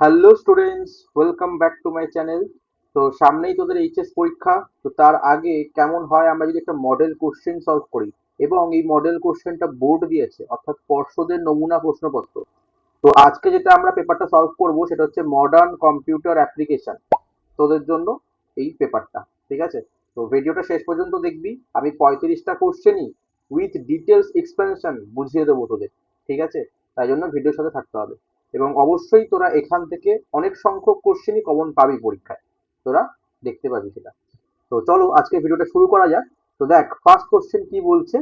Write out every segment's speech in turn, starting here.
Hello students, welcome back to my channel. তো সামনেই তোদের এইচএস পরীক্ষা। তো তার আগে কেমন হয় আমরা যদি একটা মডেল কোশ্চেন সলভ করি, এবং এই মডেল কোশ্চেনটা বোর্ড দিয়েছে, অর্থাৎ পর্ষদের নমুনা প্রশ্নপত্র। তো আজকে যেটা আমরা পেপারটা সলভ করব সেটা হচ্ছে মডার্ন কম্পিউটার অ্যাপ্লিকেশন। তোদের জন্য এই পেপারটা, ঠিক আছে? তো ভিডিওটা শেষ পর্যন্ত দেখবি। আমি 35টা কোশ্চেনই উইথ ডিটেলস এক্সপ্লেনেশন বুঝিয়ে দেবো তোদের, ঠিক আছে? তাই জন্য ভিডিওর সাথে থাকতে হবে। এবং অবশ্যই তোরা এখান থেকে অনেক সংখ্যক কোশ্চেনই কমন পাবি পরীক্ষায়, তোরা দেখতে পাবি সেটা। তো চলো আজকে ভিডিওটা শুরু করা যাক। তো দেখ, ফার্স্ট কোশ্চেন কি বলছে: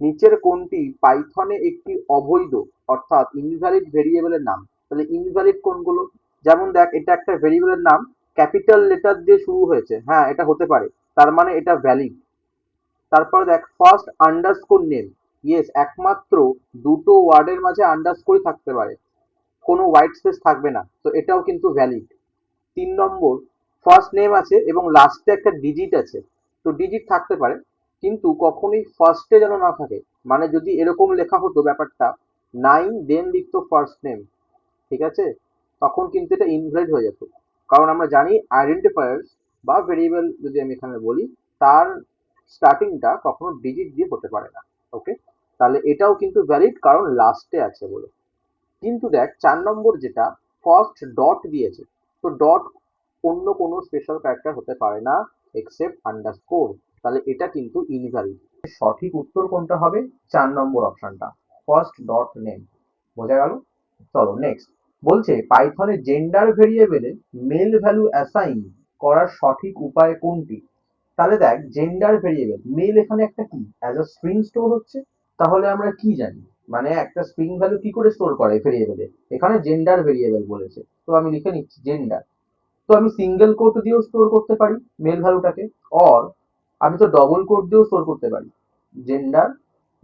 নিচের কোনটি পাইথনে একটি অবৈধ অর্থাৎ ইনভ্যালিড ভেরিয়েবলের নাম? তাহলে ইনভ্যালিড কোনগুলো? যেমন দেখ, এটা একটা ভেরিয়েবলের নাম, ক্যাপিটাল লেটার দিয়ে শুরু হয়েছে, হ্যাঁ এটা হতে পারে, তার মানে এটা ভ্যালিড। তারপর দেখ, ফার্স্ট আন্ডারস্কোর নেম, ইয়েস, একমাত্র দুটো ওয়ার্ডের মাঝে আন্ডারস্কোরই থাকতে পারে, কোনো হোয়াইট স্পেস থাকবে না, তো এটাও কিন্তু ভ্যালিড। 3 নম্বর, ফার্স্ট নেম আছে এবং লাস্টে একটা ডিজিট আছে। তো ডিজিট থাকতে পারে, কিন্তু কখনোই ফার্স্টে যেন না থাকে। মানে যদি এরকম লেখা হতো ব্যাপারটা, 9 দেন লিখতো ফার্স্ট নেম, ঠিক আছে, তখন কিন্তু এটা ইনভ্যালিড হয়ে যেত। কারণ আমরা জানি আইডেন্টিফায়ার্স বা ভেরিয়েবল যদি আমি এখানে বলি, তার স্টার্টিংটা কখনো ডিজিট দিয়ে হতে পারে না। ওকে, তাহলে এটাও কিন্তু ভ্যালিড কারণ লাস্টে আছে বলে। কিন্তু দেখ, 4 নম্বর যেটা, ফার্স্ট ডট দিয়েছে। তো ডট অন্য কোনো স্পেশাল ক্যারেক্টার হতে পারে না এক্সেপ্ট আন্ডারস্কোর, তাহলে এটা কিন্তু ইনভ্যালিড। সঠিক উত্তর কোনটা হবে? 4 নম্বর অপশনটা, ফার্স্ট ডট নেম। বোঝা গেল? চলো নেক্সট। বলছে পাইথনে জেন্ডার ভেরিয়েবলে মেল ভ্যালু অ্যাসাইন করার সঠিক উপায় কোনটি? তাহলে দেখ, জেন্ডার ভেরিয়েবল মেল এখানে একটা কি অ্যাজ আ স্ট্রিং স্টোর হচ্ছে। তাহলে আমরা কি জানি, মানে একটা স্ট্রিং ভ্যালু কি করে স্টোর করে ভেরিয়েবলে? এখানে জেন্ডার ভেরিয়েবল বলেছে, তো আমি লিখে নিচ্ছি জেন্ডার। তো আমি সিঙ্গেল কোট দিয়েও স্টোর করতে পারি মেল ভ্যালুটাকে, অর আমি তো ডবল কোট দিয়েও স্টোর করতে পারি, gender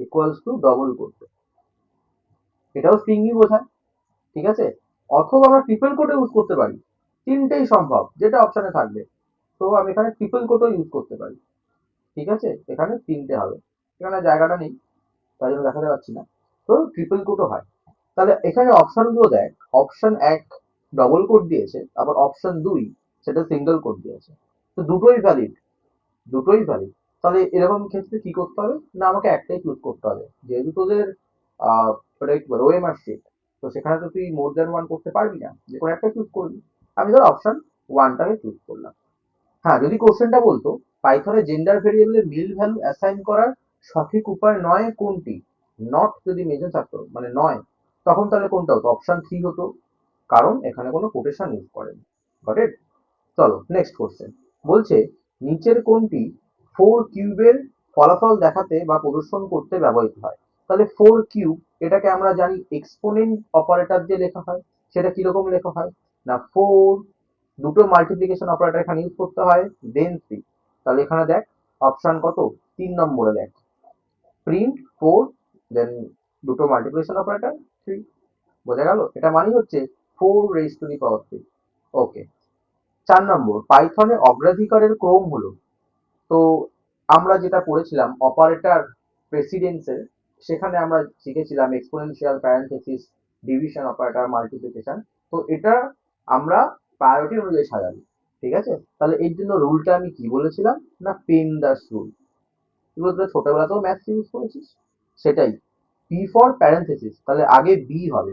equals to double quote, এটাও স্ট্রিংই বোঝায়, ঠিক আছে? অথবা আমরা ট্রিপল কোটও ইউজ করতে পারি, তিনটেই সম্ভব, যেটা অপশনে থাকবে। তো আমি এখানে ট্রিপল কোটও ইউজ করতে পারি, ঠিক আছে? এখানে তিনটে হবে, এখানে জায়গাটা নেই তাই জন্য দেখাতে পাচ্ছি না। তো ট্রিপল কোটও হয়। তাহলে এখানে অপশনগুলো দেখ, অপশন 1 ডবল কোট দিয়েছে, আবার অপশন 2 সেটা সিঙ্গেল কোট দিয়েছে। তো দুটোই ভ্যালিড, দুটোই ভ্যালিড। তাহলে এরকম ক্ষেত্রে কি করতে হবে না, আমাকে একটাই চুজ করতে হবে, যেহেতু তোদের ওটা কি বলে ওএমআর শিট, তো সেখানে তো তুই মোর দ্যান ওয়ান করতে পারবি না, যে কোনো একটা চুজ করবি। আমি ধর অপশন ওয়ানটাকে চুজ করলাম। হ্যাঁ, যদি কোশ্চেনটা বলতো পাইথনে জেন্ডার ভেরিয়েবলের মিল ভ্যালু অ্যাসাইন করার সঠিক উপায় নয় কোনটি, নট যদি মেনশন থাকতো মানে নয়, তখন তাহলে কোনটা হতো? অপশন 3 হতো, কারণ এখানে কোনো কোটেশন ইউজ করেনি। Got it? চলো নেক্সট কোশ্চেন। বলছে নিচের কোনটি 4 কিউবের ফলাফল দেখাতে বা প্রদর্শন করতে ব্যবহৃত হয়? তাহলে 4 কিউব, এটাকে আমরা জানি এক্সপোনেন্ট অপারেটর দিয়ে লেখা হয়। সেটা কিরকম লেখা হয় না, 4, দুটো মাল্টিপ্লিকেশন অপারেটর এখানে ইউজ করতে হয়, দেন 3। তাহলে এখানে দেখ অপশন কত, 3 নম্বরে দেখ, প্রিন্ট 4, দেন দুটো মাল্টিপ্লিকেশন অপারেটর 3। বোঝা গেল? এটা মানে হচ্ছে 4 raised to the power 3। ওকে। 4 নম্বর, পাইথনে অগ্রাধিকারের ক্রম হলো। তো আমরা যেটা পড়েছিলাম অপারেটর প্রেসিডেন্সের, সেখানে আমরা শিখেছিলাম exponential, parenthesis, division operator, multiplication. তো এটা আমরা প্রায়োরিটি অনুযায়ী সাজাবো, ঠিক আছে? তাহলে এর জন্য রুলটা আমি কি বলেছিলাম না, পেন্ডাস রুল। এগুলো তোরা ছোটবেলাতেও ম্যাথস ইউজ করেছিস, সেটাই। পি ফর প্যারেনথেসিস, তাহলে আগে বি হবে।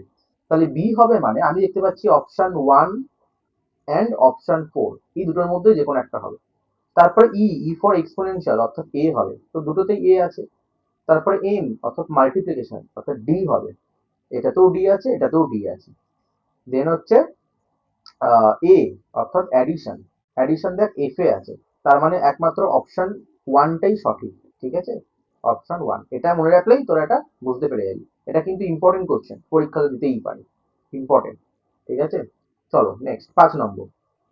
তাহলে বি হবে মানে আমি দেখতে পাচ্ছি অপশন 1 অ্যান্ড অপশন 4, এই দুটোর মধ্যে যে কোনো একটা হবে। তারপরে ই ফর এক্সপোনেনশিয়াল অর্থাৎ এ হবে, তো দুটোতেই এ আছে। তারপরে এম অর্থাৎ মাল্টিপ্লিকেশন অর্থাৎ ডি হবে, এটাতেও ডি আছে, এটাতেও ডি আছে। দেন হচ্ছে এ অর্থাৎ অ্যাডিশন, অ্যাডিশন দেখ এফ এ আছে, তার মানে একমাত্র অপশন ওয়ানটাই সঠিক, ঠিক আছে? অপশন ওয়ান, এটা মনে রাখলেই তোরা এটা বুঝতে পেরে যাবি। এটা কিন্তু ইম্পর্টেন্ট কোশ্চেন, পরীক্ষা দিতেই পারে, ইম্পর্টেন্ট, ঠিক আছে? চলো নেক্সট, 5 নম্বর।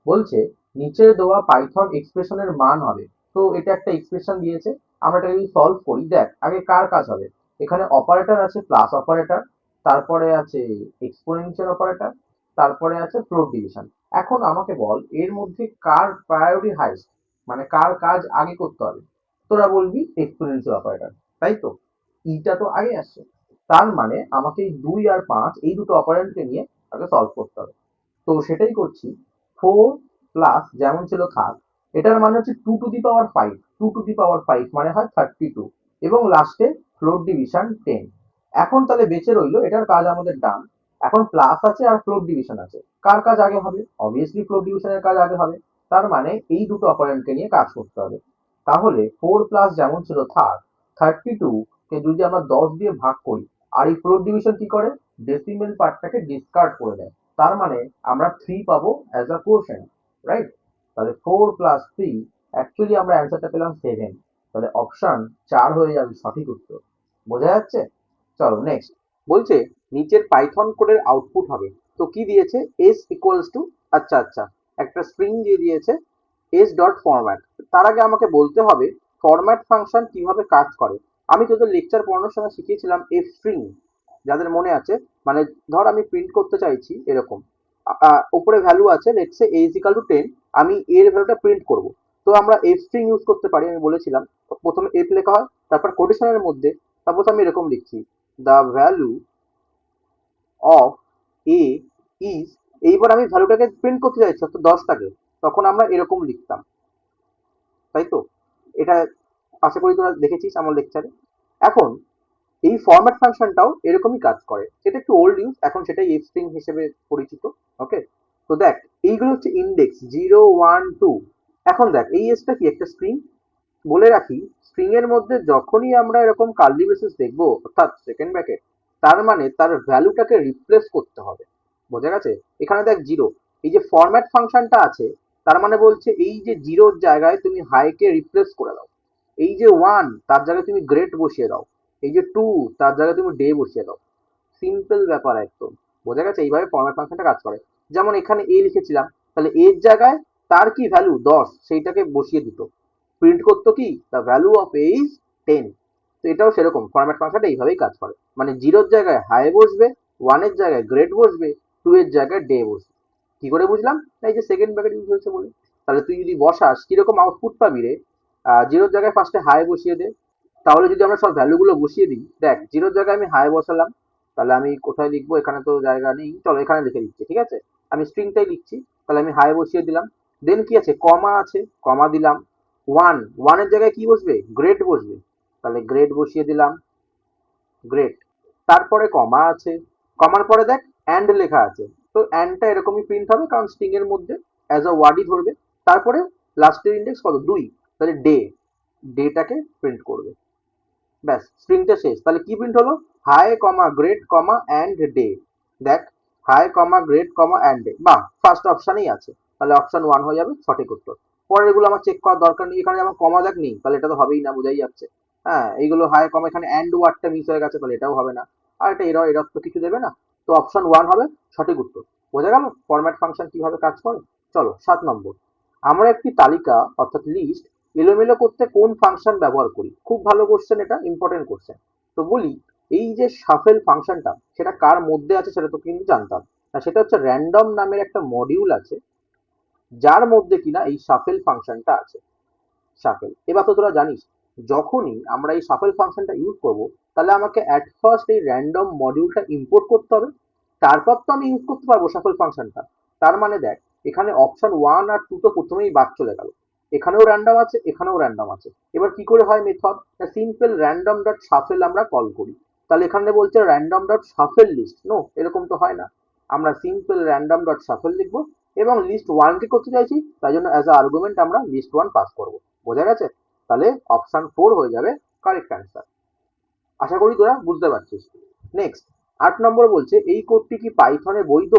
বলছে নিচে দেওয়া পাইথন এক্সপ্রেশনের মান হবে। তো এটা একটা এক্সপ্রেশন দিয়েছে, আমরা এটা যদি সলভ করি, দেখ আগে কার কাজ হবে। এখানে অপারেটর আছে, প্লাস অপারেটর, তারপরে আছে এক্সপোনেনশিয়াল অপারেটর, তারপরে আছে ফ্লোট ডিভিশন। এখন আমাকে বল এর মধ্যে কার প্রায়োরিটি হাইস্ট, মানে কার কাজ আগে করতে হবে? তোরা বলবি এক্সপোনেনশিয়াল অপারেটর, তাই তো? ইটা তো আগে আসছে, তার মানে আমাকে এই 2 আর 5 এই দুটো অপারেন্টকে নিয়ে আগে সলভ করতে হবে। তো সেটাই করছি। 4 প্লাস যেমন ছিল থাক, এটার মানে হচ্ছে 2 to the power 5, 2 to the পাওয়ার 5 মানে হয় 32, এবং লাস্টে ফ্লোর ডিভিশন 10। এখন তাহলে বেঁচে রইলো, এটার কাজ আমাদের ডান। এখন প্লাস আছে আর ফ্লোর ডিভিশন আছে, কার কাজ আগে হবে? অবভিয়াসলি ফ্লোর ডিভিশনের কাজ আগে হবে। তার মানে এই দুটো অপারেন্ডকে নিয়ে কাজ করতে হবে। তাহলে 4 প্লাস যেমন ছিল থাক, 32 কে যদি আমরা 10 দিয়ে ভাগ করি, আর এই ফ্লোর ডিভিশন কি করে? ডেসিমেল পার্টটাকে ডিসকার্ড করে দেয়। তার মানে আমরা 3 পাবো অ্যাজ আ কোশেন্ট, রাইট? তাহলে 4 প্লাস 3, অ্যাকচুয়ালি আমরা অ্যান্সারটা পেলাম 7। তাহলে অপশন 4 হয়ে যাবে সঠিক উত্তর। বোঝা যাচ্ছে? চলো নেক্সট। বলছে নিচের পাইথন কোডের আউটপুট হবে। তো কি দিয়েছে? এস ইকুয়ালস টু, আচ্ছা আচ্ছা, একটা স্ট্রিং দিয়ে দিয়েছে, এস ডট ফরম্যাট। তার আগে আমাকে বলতে হবে ফরম্যাট ফাংশন কিভাবে কাজ করে। আমি তোদের লেকচার পড়ানোর সময় শিখিয়েছিলাম এফ স্ট্রিং, যাদের মনে আছে। মানে ধর আমি প্রিন্ট করতে চাইছি এরকম, উপরে ভ্যালু আছে let's say a is equal to 10, আমি এর ভ্যালুটা প্রিন্ট করব। তো আমরা এফ স্ট্রিং ইউজ করতে পারি, আমি বলেছিলাম। প্রথমে এফ লেখা হয়, তারপর কোটেশনের মধ্যে সাপোজ আমি এরকম লিখছি, the value of A is, এইবার আমি ভ্যালুটাকে প্রিন্ট করতে চাইছি অর্থাৎ 10টাকে, তখন আমরা এরকম লিখতাম, তাই তো? এটা আশা করি তোরা দেখেছিস আমার লেকচারে। এখন এই ফরম্যাট ফাংশনটাও এরকমই কাজ করে, এটা একটু ওল্ড ইউজ, এখন সেটাই এফ স্ট্রিং হিসেবে পরিচিত। ওকে, তো দেখ এইগুলো হচ্ছে ইন্ডেক্স 0 1 2। এখন দেখ এই এসটা কি একটা স্ট্রিং, বলে রাখি স্ট্রিং এর মধ্যে যখনই আমরা এরকম কার্লি ব্রেসেস দেখবো অর্থাৎ সেকেন্ড ব্র্যাকেট, তার মানে তার ভ্যালুটাকে রিপ্লেস করতে হবে। বোঝা গেছে? এখানে দেখ জিরো, এই যে ফরম্যাট ফাংশনটা আছে, তার মানে বলছে এই যে জিরোর জায়গায় তুমি হাইকে রিপ্লেস করে দাও, এই যে ওয়ান তার জায়গায় তুমি গ্রেট বসিয়ে দাও, এই যে টু তার জায়গায় তুমি ডে বসিয়ে দাও। সিম্পল ব্যাপার একদম। বোঝা গেছে? এইভাবে ফরম্যাট ফাংশনটা কাজ করে। যেমন এখানে এ লিখেছিলাম, তাহলে এর জায়গায় তার কি ভ্যালু 10, সেইটাকে বসিয়ে দিত, প্রিন্ট করতো কি the value of A is 10। তো এটাও সেরকম, ফরম্যাট ফাংশনটা এইভাবেই কাজ করে, মানে জিরোর জায়গায় হাই বসবে, ওয়ানের জায়গায় গ্রেড বসবে, টু এর জায়গায় ডে বসবে। কি করে বুঝলাম? না এই যে সেকেন্ড ব্র্যাকেট ইউজ হয়েছে বলে। তাহলে তুই যদি বসাস কিরকম আউটপুট পাবি রে? জিরোর জায়গায় ফার্স্টে হাই বসিয়ে দে। তাহলে যদি আমরা সব ভ্যালুগুলো বসিয়ে দিই, দেখ জিরোর জায়গায় আমি হাই বসালাম, তাহলে আমি কোথায় লিখবো? এখানে তো জায়গা নেই, চলো এখানে লিখে দিচ্ছি, ঠিক আছে? আমি স্ট্রিংটাই লিখছি। তাহলে আমি হাই বসিয়ে দিলাম, দেন কি আছে? কমা আছে, কমা দিলাম। ওয়ানের জায়গায় কি বসবে? গ্রেড বসবে, তাহলে গ্রেড বসিয়ে দিলাম, গ্রেট। তারপরে কমা আছে, কমার পরে দেখ অ্যান্ড লেখা আছে, তো অ্যান্ডটা এরকমই প্রিন্ট হবে কারণ স্ট্রিং এর মধ্যে অ্যাজ আ ওয়ার্ডই ধরবে। তারপরে লাস্টের ইন্ডেক্স কত? 2, তাহলে ডে, ডেটাকে প্রিন্ট করবে। ব্যাস, স্ট্রিংটা শেষ। তাহলে কি প্রিন্ট হলো? Hi comma grade comma and day. দেখ, hi comma grade comma and day, বাহ, ফার্স্ট অপশনেই আছে, তাহলে অপশন 1 হয়ে যাবে সঠিক উত্তর। পরের এগুলো আমার চেক করার দরকার নেই, এখানে আমার কমা দেখ নেই, তাহলে এটা তো হবেই না, বোঝাই যাচ্ছে। হ্যাঁ, এইগুলো হাই কমা, এখানে অ্যান্ড ওয়ার্ডটা মিস হয়ে গেছে, তাহলে এটাও হবে না। আর এটা এরর, এরর তো কিছু দেবে না। তো অপশন 1 হবে সঠিক উত্তর। বোঝা গেল ফরম্যাট ফাংশন কিভাবে কাজ করে? চলো 7 নম্বর। আমরা একটি তালিকা অর্থাৎ লিস্ট এলোমেলো করতে কোন ফাংশন ব্যবহার করি? খুব ভালো কোশ্চেন, এটা ইম্পর্টেন্ট কোশ্চেন। তো বলি, এই যে শাফেল ফাংশনটা, সেটা কার মধ্যে আছে সেটা তো কিন্তু জানতাম না, সেটা হচ্ছে র্যান্ডম নামের একটা মডিউল আছে, যার মধ্যে কিনা এই শাফেল ফাংশনটা আছে। শাফেল, এবার তো তোরা জানিস যখনই আমরা এই শাফেল ফাংশনটা ইউজ করব, তাহলে আমাকে অ্যাট ফার্স্ট এই র্যান্ডম মডিউলটা ইম্পোর্ট করতে হবে, তারপর তো আমি ইউজ করতে পারবো শাফেল ফাংশনটা। তার মানে দেখ, এখানে অপশন 1 আর 2 তো প্রথমেই বাদ চলে গেল, এখানেও র্যান্ডম আছে, এখানেও র্যান্ডম আছে। এবার কি করে হয় method? Simple random dot shuffle আমরা কল করি। তাহলে এখানে বলছে random dot shuffle list, no, এরকম তো হয় না। আমরা সিম্পল র্যান্ডম ডট শাফেল লিখবো, এবং লিস্ট 1 কে করতে চাইছি, তাই জন্য অ্যাজ আ আর্গুমেন্ট আমরা লিস্ট 1 পাস করবো। বোঝা গেছে? তাহলে অপশন 4 হয়ে যাবে কারেক্ট অ্যান্সার। আশা করি তোরা বুঝতে পারছিস। নেক্সট, 8 নম্বর বলছে এই কোডটি কি পাইথনে বৈধ?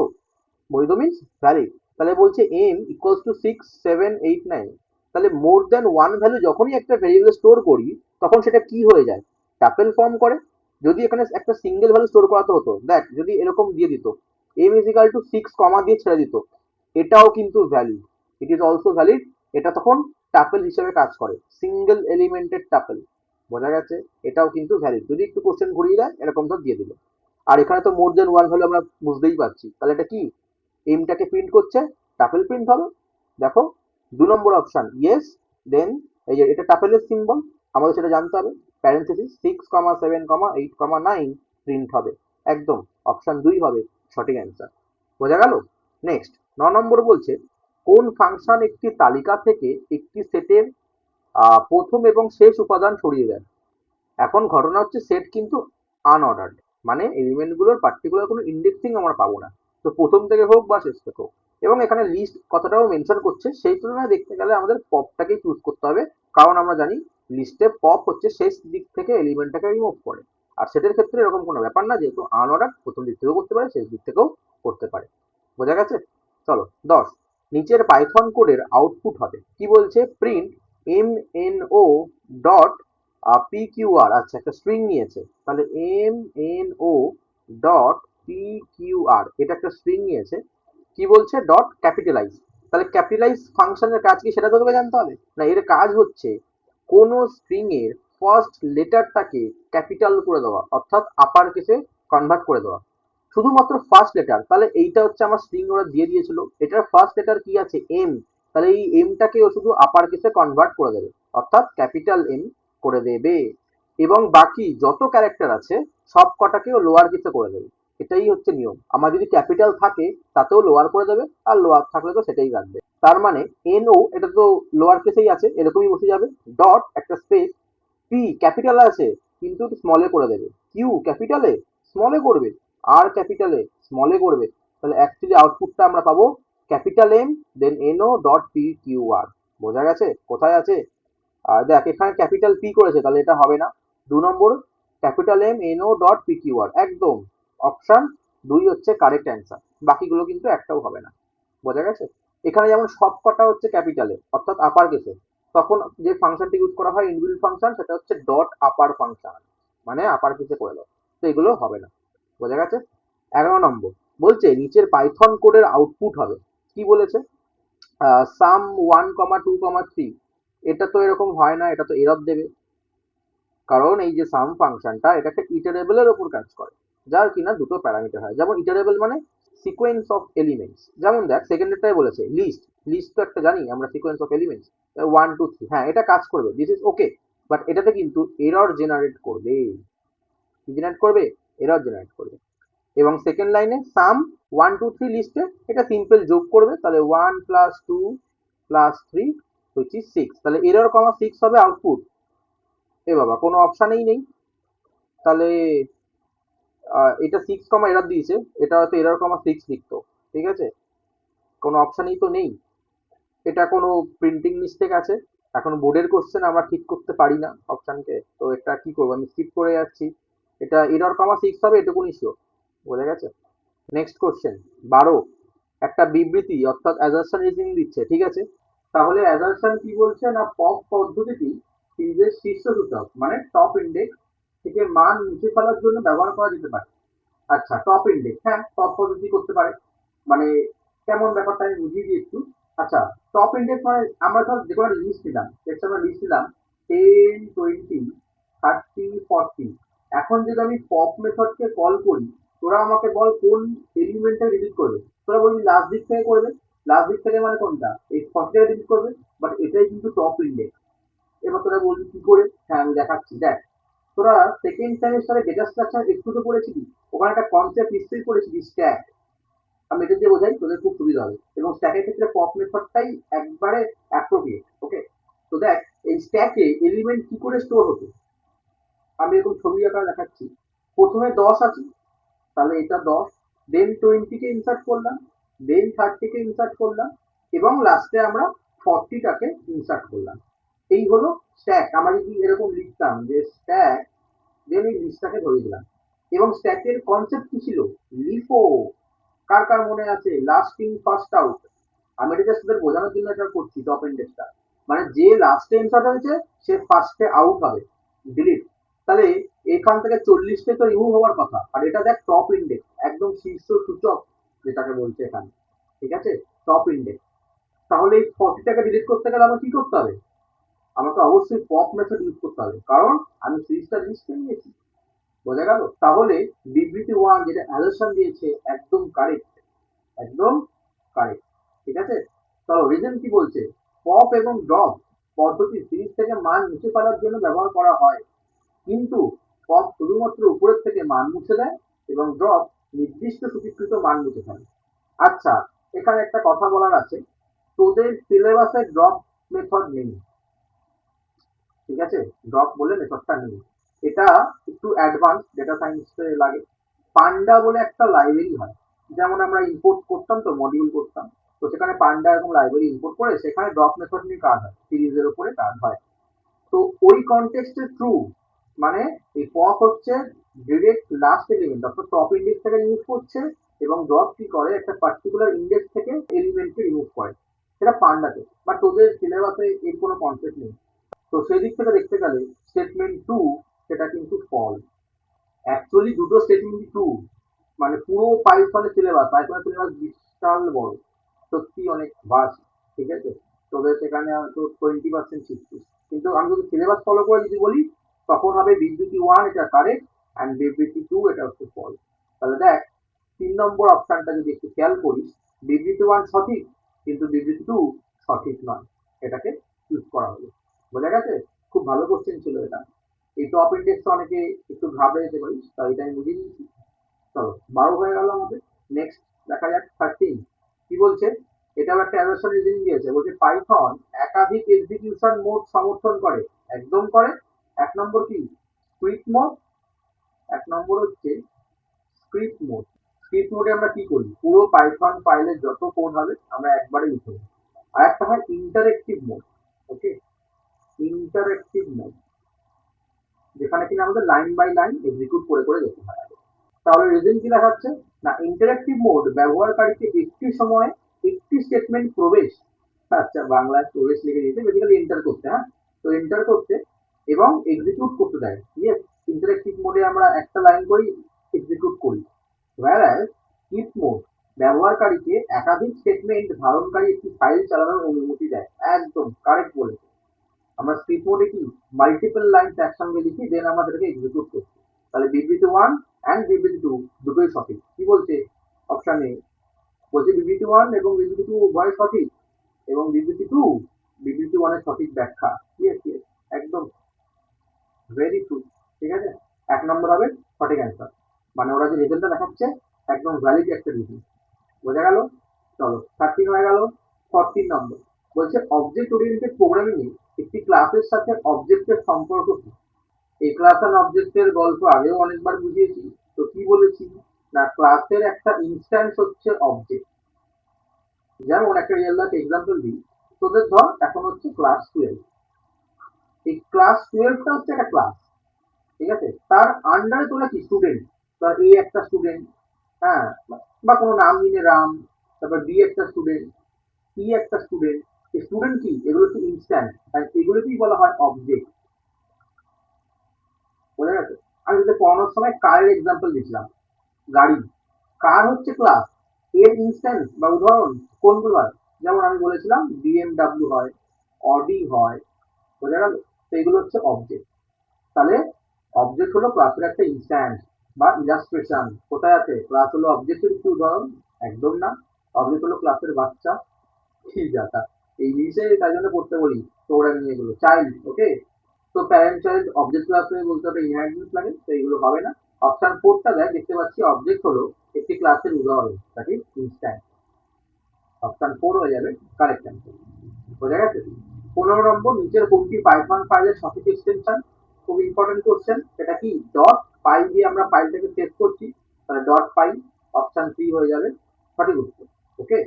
বৈধ মিন্স ভ্যালিড। তাহলে বলছে এম ইকুয়ালস টু 6 7 8 9, তাহলে মোর দ্যান ওয়ান ভ্যালু যখনই একটা ভেরিয়েবল স্টোর করি, তখন সেটা কি হয়ে যায়? টাপেল ফর্ম করে। যদি এখানে একটা সিঙ্গেল ভ্যালু স্টোর করাতে হতো, দেখ যদি এরকম দিয়ে দিত এম ইজ ইকাল টু 6 কমা দিয়ে ছেড়ে দিত, এটাও কিন্তু valid, it is also valid. এটা তখন টাপেল হিসেবে কাজ করে, সিঙ্গেল এলিমেন্টেড টাপেল। বোঝা গেছে? এটাও কিন্তু ভ্যালিড, যদি একটু কোশ্চেন ঘুরিয়ে দেয় এরকম তো দিয়ে দিল। আর এখানে তো মোর দেন ওয়ান ভ্যালু আমরা বুঝতেই পারছি, তাহলে এটা কি? এমটাকে প্রিন্ট করছে, টাপেল প্রিন্ট হবে। দেখো 2 নম্বর অপশন ইয়েস, দেন এই যে এটা টাপেলের সিম্বল, আমাদের সেটা জানতে হবে। প্যারেন্থেসিস 6 7 8 9 প্রিন্ট হবে, একদম অপশন 2 হবে সঠিক অ্যান্সার। বোঝা গেল? নেক্সট 9 নম্বর বলছে কোন ফাংশন একটি তালিকা থেকে একটি সেটের প্রথম এবং শেষ উপাদান সরিয়ে দেয়। এখন ঘটনা হচ্ছে সেট কিন্তু আনঅর্ডার্ড, মানে এলিমেন্ট গুলোর পার্টিকুলার কোনো ইন্ডেক্সিং আমরা পাবো না, তো প্রথম থেকে হোক বা শেষ থেকে হোক। এবং এখানে লিস্ট কথাটাও মেনশন করছে, সেই তুলনায় দেখতে গেলে আমাদের পপটাকেই চুজ করতে হবে, কারণ আমরা জানি লিস্টে পপ হচ্ছে শেষ দিক থেকে এলিমেন্টটাকে রিমুভ করে। আর সেটের ক্ষেত্রে এরকম কোনো ব্যাপার না, যেহেতু আনঅর্ডার প্রথম দিক থেকেও করতে পারে শেষ দিক থেকেও করতে পারে। বোঝা গেছে? চলো 10, নিচের পাইথন কোডের আউটপুট হবে কি বলছে, print M N O dot P Q R. আচ্ছা, একটা স্ট্রিং নিয়েছে, তাহলে M N O dot P Q R, এটা একটা স্ট্রিং নিয়েছে। কি বলছে, ডট ক্যাপিটালাইজ। তাহলে ক্যাপিটালাইজ ফাংশনের কাজ কি সেটা তো তোকে জানতে হবে না, এর কাজ হচ্ছে কোন স্ট্রিং এর ফার্স্ট লেটারটাকে ক্যাপিটাল করে দেওয়া, অর্থাৎ আপার কেসে কনভার্ট করে দেওয়া, শুধুমাত্র ফার্স্ট লেটার। তাহলে এইটা হচ্ছে আমার স্ট্রিং ওরা দিয়ে দিয়েছিল, এটার ফার্স্ট লেটার কি আছে, এম। তাহলে এই এমটাকে ও শুধু আপার কেসে কনভার্ট করে দেবে, অর্থাৎ ক্যাপিটাল এম করে দেবে। এবং বাকি যত ক্যারেক্টার আছে সব কটাকে ও লোয়ার কেসে করে দেবে। এটাই হচ্ছে নিয়ম, আমার যদি ক্যাপিটাল থাকে তাতেও লোয়ার করে দেবে, আর লোয়ার থাকলে তো সেটাই রাখবে। তার মানে এন ও, এটা তো লোয়ার কেসেই আছে, এরকমই বসে যাবে। ডট একটা স্পেস, পি ক্যাপিটাল আছে কিন্তু স্মলে করে দেবে, কিউ ক্যাপিটালে স্মলে করবে, আর ক্যাপিটালে স্মলে করবে। তাহলে অ্যাকচুয়ালি আউটপুটটা আমরা পাবো ক্যাপিটাল এম দেন এনও ডট পি কিউ আর। বোঝা গেছে কোথায় আছে? আর দেখ এখানে ক্যাপিটাল পি করেছে, তাহলে এটা হবে না। 2 number capital M N O dot P Q R, একদম অপশন 2 হচ্ছে কারেক্ট অ্যান্সার, বাকিগুলো কিন্তু একটাও হবে না। বোঝা গেছে? এখানে যেমন সব কটা হচ্ছে ক্যাপিটালে অর্থাৎ আপার কেসে, তখন যে ফাংশনটি ইউজ করা হয় ইনবিল্ট ফাংশন, সেটা হচ্ছে ডট আপার ফাংশন, মানে আপার কেসে করে দাও, তো এগুলো হবে না। বোঝা গেছে? 11 নম্বর বলছে নিচের পাইথন কোডের আউটপুট হবে কি বলেছে, সাম 1,2,3। এটা তো এরকম হয় না, এটা তো এরর দেবে, কারণ এই যে সাম ফাংশনটা এটা একটা ইটারেবলের ওপর কাজ করে, যার কিনা দুটো প্যারামিটার হয়। যেমন ইটারেবল মানে সিকোয়েন্স অফ এলিমেন্টস, যেমন দেখ সেকেন্ডেরটাই বলেছে লিস্ট, লিস্ট তো একটা জানি আমরা সিকোয়েন্স অফ এলিমেন্টস, 1 2 3, হ্যাঁ এটা কাজ করবে, দিস ইজ ওকে। বাট এটাতে কিন্তু এরর জেনারেট করবে। কি জেনারেট করবে? এরর জেনারেট করবে। এবং সেকেন্ড লাইনে সাম 1 2 3 লিস্টে এটা সিম্পল যোগ করবে, তাহলে 1 + 2 + 3 হুইচ ইজ 6, তাহলে এরর কমা 6 হবে আউটপুট। এ বাবা, কোনো অপশানেই নেই। তাহলে এটা 6 কমা এরর দিয়েছে, এটা হয়তো এরর কমা 6 লিখতো। ঠিক আছে, কোনো অপশানই তো নেই, এটা কোনো প্রিন্টিং মিস্টেক আছে। এখন বোর্ডের কোশ্চেন আমরা ঠিক করতে পারি না অপশানকে, তো এটা কি করবো, আমি স্কিপ করে যাচ্ছি। এটা এরর কমা 6 হবে, এটুকুনি শিওর। বোঝা গেছে? নেক্সট কোশ্চেন 12, একটা বিবৃতি অর্থাৎ অ্যাজারশন রিজনিং দিচ্ছে, ঠিক আছে। তাহলে অ্যাজারশন কি বলছে না, পপ পদ্ধতিটি সিরিজের শীর্ষ সূচক মানে টপ ইন্ডেক্স থেকে মান মুছে ফেলার জন্য ব্যবহার করা যেতে পারে। আচ্ছা, টপ ইন্ডেক্স, হ্যাঁ টপ পদ্ধতি করতে পারে, মানে কেমন ব্যাপারটা আমি বুঝিয়ে দিই একটু। আচ্ছা, টপ ইন্ডেক্স মানে আমরা ধর যে কোনো লিস্ট নিলাম, আমরা লিস্ট নিলাম 10, 20, 30, 40। এখন যদি আমি পপ মেথডকে কল করি, তোরা আমাকে বল কোন এলিমেন্টটা ডিলিট করবে, তোরা বলবি লাস্ট দিক থেকে করবে। লাস্ট দিক থেকে মানে কোনটা, এই 40টাকে ডিলিট করবে। বাট এটাই কিন্তু টপ ইন্ডেক্স। এবার তোরা বলবি কি করে, হ্যাঁ আমি দেখাচ্ছি, দেখ। তোরা সেকেন্ড সেমিস্টারে ডেটা স্ট্রাকচার একটু তো পড়েছিলি, ওখানে একটা কনসেপ্ট নিশ্চয়ই পড়েছিলি, স্ট্যাক। আমি এটা দিয়ে বোঝাই, তোদের খুব সুবিধা হবে, এবং স্ট্যাকের ক্ষেত্রে পপ মেথডটাই একবারে অ্যাপ্রোপ্রিয়েট। ওকে, তো দেখ এই স্ট্যাকে এলিমেন্ট কি করে স্টোর হতো, আমি এরকম ছবি আকারে দেখাচ্ছি। প্রথমে 10 আছে, তাহলে এটা 10, দেন 20কে ইনসার্ট করলাম, দেন 30কে ইনসার্ট করলাম, এবং লাস্টে আমরা 40টাকে ইনসার্ট করলাম। এই হলো স্ট্যাক। আমরা যদি এরকম লিখতাম যে স্ট্যাক, দেন এই লিস্টটাকে ধরিয়ে দিলাম। এবং স্ট্যাকের কনসেপ্ট কি ছিল, লিফো। কার কার মনে আছে, লাস্ট ইন ফার্স্ট আউট। আমি এটা জাস্ট তোদের বোঝানোর জন্য এটা করছি, টপ ইন্ডেক্সটা মানে যে লাস্টে ইনসার্ট হয়েছে সে ফার্স্টে আউট হবে, ডিলিট। তাহলে এখান থেকে 40টে তো রিমুভ হওয়ার কথা, আর এটা দেখ টপ ইন্ডেক্স, একদম শীর্ষ সূচক যেটাকে বলছে এখানে। ঠিক আছে, টপ ইন্ডেক্স। তাহলে এই 40টাকে ডিলিট করতে গেলে আমার কি করতে হবে, আমাকে অবশ্যই পপ মেথড ইউজ করতে হবে, কারণ আমি সিরিজটা লিস্টে নিয়েছি। বোঝা গেল? তাহলে বিবৃতি 1 যেটা অ্যালোশন দিয়েছে একদম কারেক্ট, একদম কারেক্ট। ঠিক আছে, চলো রিজন কি বলছে, পপ এবং ড্রপ পদ্ধতি সিরিজ থেকে মান মুছে ফেলার জন্য ব্যবহার করা হয়, কিন্তু পপ শুধুমাত্র উপরের থেকে মান মুছে দেয় এবং ড্রপ নির্দিষ্ট সূচীকৃত মান মুছে ফেলে। আচ্ছা, এখানে একটা কথা বলার আছে, তোদের সিলেবাসে ড্রপ মেথড নেই, ঠিক আছে? ড্রপ বলে মেথডটা নেই, এটা একটু অ্যাডভান্স ডেটা সায়েন্সে লাগে। পান্ডা বলে একটা লাইব্রেরি হয়, যেমন আমরা ইম্পোর্ট করতাম তো মডিউল করতাম, তো সেখানে পান্ডা এবং লাইব্রেরি ইম্পোর্ট করে সেখানে ড্রপ মেথড নিয়ে কাজ হয়, সিরিজের উপরে কাজ হয়। তো ওই কনটেক্সটে ট্রু, মানে এই পপ হচ্ছে ডিরেক্ট লাস্ট এলিমেন্ট অর্থাৎ টপ ইন্ডেক্স থেকে রিমুভ করছে, এবং ডট কি করে একটা পার্টিকুলার ইন্ডেক্স থেকে এলিমেন্টকে রিমুভ করে, সেটা পান্ডাতে। বাট তোদের সিলেবাসে এর কোনো কনসেপ্ট নেই। তো সেই দিক থেকে দেখতে গেলে স্টেটমেন্ট টু সেটা কিন্তু ফল। অ্যাকচুয়ালি দুটো স্টেটমেন্ট টু, মানে পুরো পাইথনের সিলেবাস বিশাল বড়, সত্যি অনেক ভাস্ট, ঠিক আছে? তোদের সেখানে হয়তো 20% শিখছিস, কিন্তু আমি যদি সিলেবাস ফলো করে যদি বলি, তখন হবে বিবৃতি ওয়ান এটা কারেক্ট, অ্যান্ড বিবৃতি টু এটা হচ্ছে ফলস। তাহলে দেখ, 3 নম্বর অপশনটা যদি একটু খেয়াল করিস, বিবৃতি ওয়ান সঠিক কিন্তু বিবৃতি টু সঠিক নয়, এটাকে চুজ করা হলো। বোঝা গেছে? খুব ভালো কোশ্চেন ছিল এটা। এই টপ ইন্ডেক্স অনেকে একটু ঘাবড়ে যেতে পারিস, তাই এটা আমি বুঝিয়ে দিচ্ছি। চলো, 12 হয়ে গেল আমাদের। নেক্সট দেখা যাক 13 কি বলছে। এটাও একটা অ্যাসাম্পশন রিজনিং দিয়েছে, বলছে পাইথন একাধিক এক্সিকিউশন মোড সমর্থন করে। একদম করে। 1 নম্বর কি? Script mode. 1 নম্বর হচ্ছে স্ক্রিপ্ট মোড। স্ক্রিপ্ট মোডে আমরা কি করি, পুরো পাইথন ফাইলের যত কোড হবে আমরা একবারে লিখে দেবো। আর একটা হয় ইন্টারেক্টিভ মোড। ওকে, ইন্টারেক্টিভ মোড, যেখানে কিনা আমাদের লাইন বাই লাইন এক্সিকিউট করে করে যেতে হয়। তাহলে রিজন কি দেখাচ্ছে, না ইন্টারেক্টিভ মোড ব্যবহারকারীকে একটি সময়ে একটি স্টেটমেন্ট প্রবেশ, আচ্ছা বাংলায় প্রবেশ লিখে দিয়েছে, বেসিক্যালি এন্টার করতে, হ্যাঁ, তো এন্টার করতে এবং এক্সিকিউট করতে দেয়। ইয়েস, ইন্টারেক্টিভ মোডে আমরা একটা লাইন করি, এক্সিকিউট করি। whereas স্কিপ মোড ব্যবহারকারীকে একাধিক স্টেটমেন্ট ধারণকারী একটি ফাইল চালানোর অনুমতি দেয়। একদম কারেক্ট বলেছে। আমরা স্ক্রিপ্ট মোডে কি মাল্টিপল লাইনস একসঙ্গে লিখি, দেন আমাদেরকে এক্সিকিউট করছি। তাহলে বিবৃতি ওয়ান অ্যান্ড বিবৃতি টু দুটোই সঠিক। কি বলছে অপশন এ, বলছে বিবৃতি ওয়ান এবং বিবৃতি টু উভয় সঠিক, এবং বিবৃতি টু বিবৃতি ওয়ানের সঠিক ব্যাখ্যা। ইয়েস ইয়েস, একদম ভেরি ট্রু। ঠিক আছে, 1 নম্বর হবে সঠিক অ্যান্সার, মানে ওরা যে রেজাল্টটা দেখাচ্ছে একদম ভ্যালিড একটা রিজন। বোঝা গেল? চলো 13 হয়ে গেল। 14 নম্বর বলছে অবজেক্ট ওরিয়েন্টেড প্রোগ্রামিং এ একটি ক্লাসের সাথে অবজেক্টের সম্পর্ক কি। এই ক্লাস অ্যান্ড অবজেক্টের গল্প আগেও অনেকবার বুঝিয়েছি। তো কি বলেছি, না ক্লাসের একটা ইনস্ট্যান্স হচ্ছে অবজেক্ট। যেমন একটা রিয়েল লাইফ এক্সাম্পল দিই, তোদের ধর এখন হচ্ছে ক্লাস 12, এই ক্লাস 12টা হচ্ছে একটা ক্লাস, ঠিক আছে? তার আন্ডারে তোরা কি স্টুডেন্ট, ধর এ একটা স্টুডেন্ট, হ্যাঁ, বা কোনো নাম নিলে রাম, তারপর বি একটা স্টুডেন্ট, সি একটা স্টুডেন্ট। স্টুডেন্ট কি, এগুলো হচ্ছে ইনস্ট্যান্স, আর এগুলোকেই বলা হয় অবজেক্ট। বোঝা গেছে? আমি যদি পড়ানোর সময় কারের এক্সাম্পল দিচ্ছিলাম, গাড়ি, কার হচ্ছে ক্লাস, এর ইনস্ট্যান্স বা উদাহরণ কোনগুলো হয়, যেমন আমি বলেছিলাম বিএমডাব্লিউ হয়, অডি হয়। বোঝা গেল? তো এগুলো হচ্ছে অবজেক্ট। তাহলে অবজেক্ট হলো ক্লাসের একটা ইনস্ট্যান্স বা ইলাস্ট্রেশন। কোথায় আছে, ক্লাস হলো অবজেক্টের একটি উদাহরণ? একদম না। অবজেক্ট হলো ক্লাসের বাচ্চা। ঠিক আছে, এই জিনিসে তাই জন্য পড়তে বলি প্রোগ্রামিং এগুলো, চাইল্ড। ওকে, তো প্যারেন্ট চাইল্ড অবজেক্ট ক্লাস হয়ে বলতে একটা ইনহেরিটেন্স লাগে, তো এইগুলো হবে না। অপশন 4টা দেখ, দেখতে পাচ্ছি অবজেক্ট হলো একটি ক্লাসের উদাহরণ, দ্যাট ইজ ইনস্ট্যান্স। অপশন 4 হয়ে যাবে কারেক্ট অ্যান্সার। বোঝা গেছে? 15 নম্বর, নিচের কোনটি পাইথন ফাইলের সঠিক এক্সটেনশন? খুব ইম্পর্টেন্ট কোশ্চেন। সেটা কি, ডট পাই দিয়ে আমরা ফাইলটাকে সেভ করছি, তাহলে ডট পাই। অপশন 3 হয়ে যাবে সঠিক উত্তর। ওকে।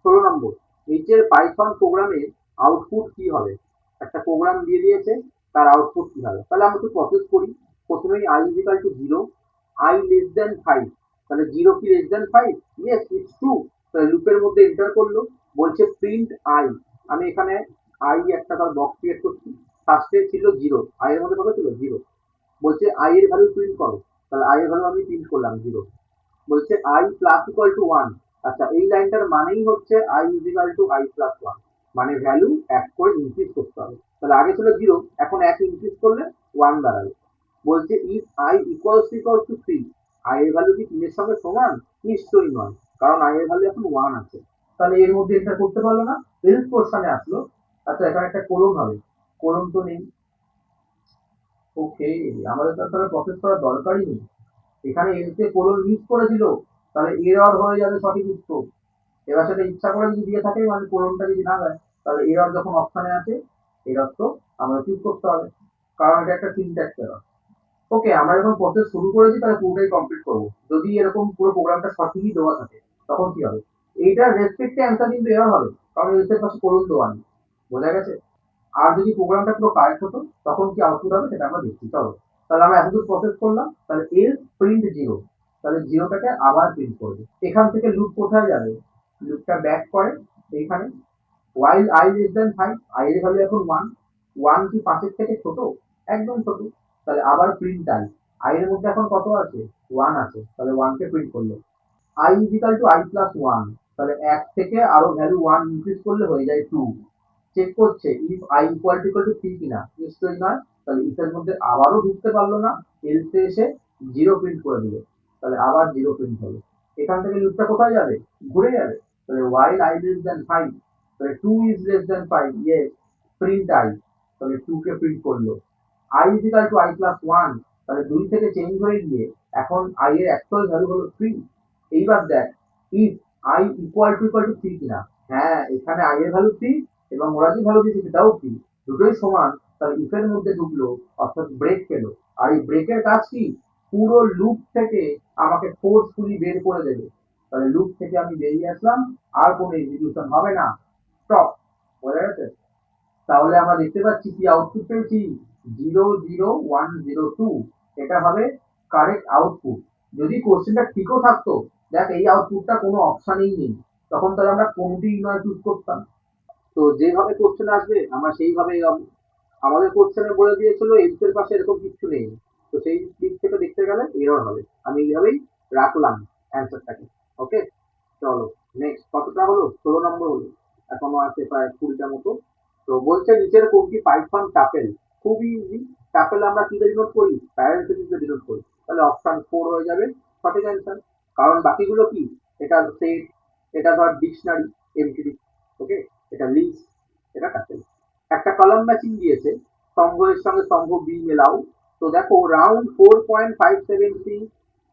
16 নম্বর, নিচের পাইথন প্রোগ্রামে আউটপুট কি হবে? একটা প্রোগ্রাম দিয়ে দিয়েছে, তার আউটপুট কি হবে? তাহলে আমরা একটু প্রসেস করি। প্রথমেই I equal to 0, I less than 5, তাহলে 0 কি less than 5? Yes, it's true. তাহলে লুপের মধ্যে এন্টার করলো, বলছে প্রিন্ট আই। আমি এখানে আই একটা তার বক্স ক্রিয়েট করছি, ফার্স্টে ছিল 0, আই এর মধ্যে কত ছিল 0, বলছে আই এর ভ্যালু প্রিন্ট করো, তাহলে আই এর ভ্যালু আমি প্রিন্ট করলাম 0। বলছে আই প্লাস ইকুয়াল টু 1, আচ্ছা এই লাইনটার মানেই হচ্ছে I equal to I plus 1, মানে ভ্যালু এক করে ইনক্রিজ করতে হবে। তাহলে আগে ছিল 0, এখন এক ইনক্রিজ করলে 1 দাঁড়াবে। বলছে if I equals to 3, I এর ভ্যালু কি 3 এর সঙ্গে সমান? নিশ্চয়ই নয়, কারণ আই এর ভ্যালু এখন 1 আছে। তাহলে এর মধ্যে এটা করতে পারলো না, এলস পোর্শনে আসলো। আচ্ছা এখানে একটা কোলন হবে, কোলন তো নেই। ওকে, আমাদের তো আসলে প্রসেস করার দরকারই নেই, এখানে এলসে কোলন মিস করেছিল, তাহলে এরর হয়ে যাবে সঠিক উত্তর। এবার সেটা ইচ্ছা করে যদি দিয়ে থাকে মানে কোলনটা যদি না দেয়, তাহলে এরর যখন অপশনে আছে এরর তো আমাদের চুজ করতে হবে, কারণ এটা একটা সিনট্যাক্স এরর। ওকে, আমরা যখন প্রসেস শুরু করেছি তাহলে পুরোটাই কমপ্লিট করবো। যদি এরকম পুরো প্রোগ্রামটা সঠিকই দেওয়া থাকে তখন কি হবে, এইটার রেসপেক্টে অ্যান্সার কিন্তু এরর হবে, কারণ এর পাশে কোলন দেওয়া নেই। বোঝা গেছে? আর যদি প্রোগ্রামটা পুরো কারেক্ট হতো তখন কি আউটপুট হবে সেটা আমরা দেখছি। চলো, তাহলে আমরা এতদূর প্রসেস করলাম, তাহলে এর প্রিন্ট জিরো, তাহলে জিরোটাকে আবার প্রিন্ট করবে। এখান থেকে লুপ কোথায় যাবে, লুপটা ব্যাক করে এইখানে, while I less than 5, I এর ভ্যালু এখন 1, 1 কি 5 এর থেকে ছোট? একদম ছোট। তাহলে আবার প্রিন্ট I এর মধ্যে এখন কত আছে? 1 আছে, তাহলে 1 কে প্রিন্ট করলো। I is equal to I plus 1, তাহলে 1 থেকে আরো ভ্যালু 1 ইনক্রিজ করলে হয়ে যায় 2। চেক করছে if I equal to 3 কিনা, নিশ্চয়ই নয়, তাহলে if এর মধ্যে আবারও ঢুকতে পারলো না, else এ এসে 0 প্রিন্ট করে দিল, তাহলে আবার 0 প্রিন্ট হলো। এখান থেকে লুপটা কোথায় যাবে, ঘুরে যাবে, তাহলে while I less than 5, তাহলে 2 is less than 5, yes, print I, তাহলে 2 কে প্রিন্ট করলো। I is equal to I plus 1, তাহলে 2 থেকে চেঞ্জ হয়ে গিয়ে এখন I এর অ্যাকচুয়াল ভ্যালু হলো 3। এইবার দেখ if I equal to 3 কিনা, হ্যাঁ এখানে I এর ভ্যালু 3 এবং ওরা যে ভ্যালু দিয়েছে সেটাও 3, দুটোই সমান, তাহলে if এর মধ্যে ঢুকলো অর্থাৎ ব্রেক পেলো। আর এই ব্রেকের কাজ কি, পুরো লুপ থেকে আমাকে ফোর্সফুলি বের করে দেবে। তাহলে লুপ থেকে আমি বেরিয়ে আসলাম, আর কোনো এক্সিকিউশন হবে না, স্টপ। বোঝা গেছে? তাহলে আমরা দেখতে পাচ্ছি কি আউটপুট পেয়েছি, 00102, এটা হবে কারেক্ট আউটপুট। যদি কোশ্চেনটা ঠিকও থাকতো, দেখ এই আউটপুটটা কোনো অপশানেই নেই, তখন তাহলে আমরা কোনটি নয় চুজ করতাম। তো যেভাবে কোশ্চেন আসবে আমরা সেইভাবে আমাদের কোশ্চেনে বলে দিয়েছিল এলস এর পাশে এরকম কিছু নেই, তো সেই দিক থেকে দেখতে গেলে এরর হবে। আমি এইভাবেই রাখলাম অ্যান্সারটাকে। ওকে, চলো নেক্সট কতটা হলো, 16 নম্বর হলো, এখনো আছে প্রায় 20টা মতো। তো বলছে নিচের কোনটি পাইথন টাপেল, খুবই ইজি। টাপেল আমরা কি ডিনোট করি, প্যারেন্থেসিস ডিনোট করি, তাহলে অপশন 4 হয়ে যাবে সঠিক অ্যান্সার। কারণ বাকিগুলো কি, এটা সেট, এটা ধর ডিকশনারি, এমটিডি, ওকে, এটা লিস্ট, এটা টাপেল। একটা কলাম ম্যাচিং দিয়েছে, স্তম্ভ এর সঙ্গে স্তম্ভ বি মেলাও। তো দেখো রাউন্ড 4.573,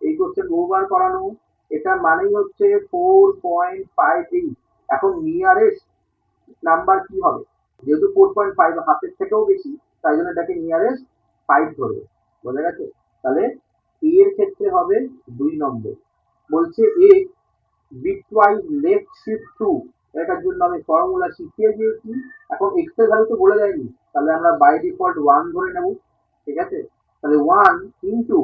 এই কোশ্চেন বহুবার করানো, এটা মানেই হচ্ছে 4.58। এখন নিয়ারেস্ট নাম্বার কি হবে, যেহেতু 4.5 হাফের থেকেও বেশি, তাই জন্য এটাকে নিয়ারেস্ট 5 ধরবে। বোঝা গেছে? তাহলে এ এর ক্ষেত্রে হবে 2 নম্বর। বলছে এ বিটওয়াইজ লেফট শিফট টু, এটার জন্য আমি ফর্মুলা শিখিয়ে দিয়েছি। এখন এক্স এর ভ্যালু তো বলে দেয়নি, তাহলে আমরা বাই ডিফল্ট 1 ধরে নেব। ঠিক আছে? তাহলে 1 ইন্টু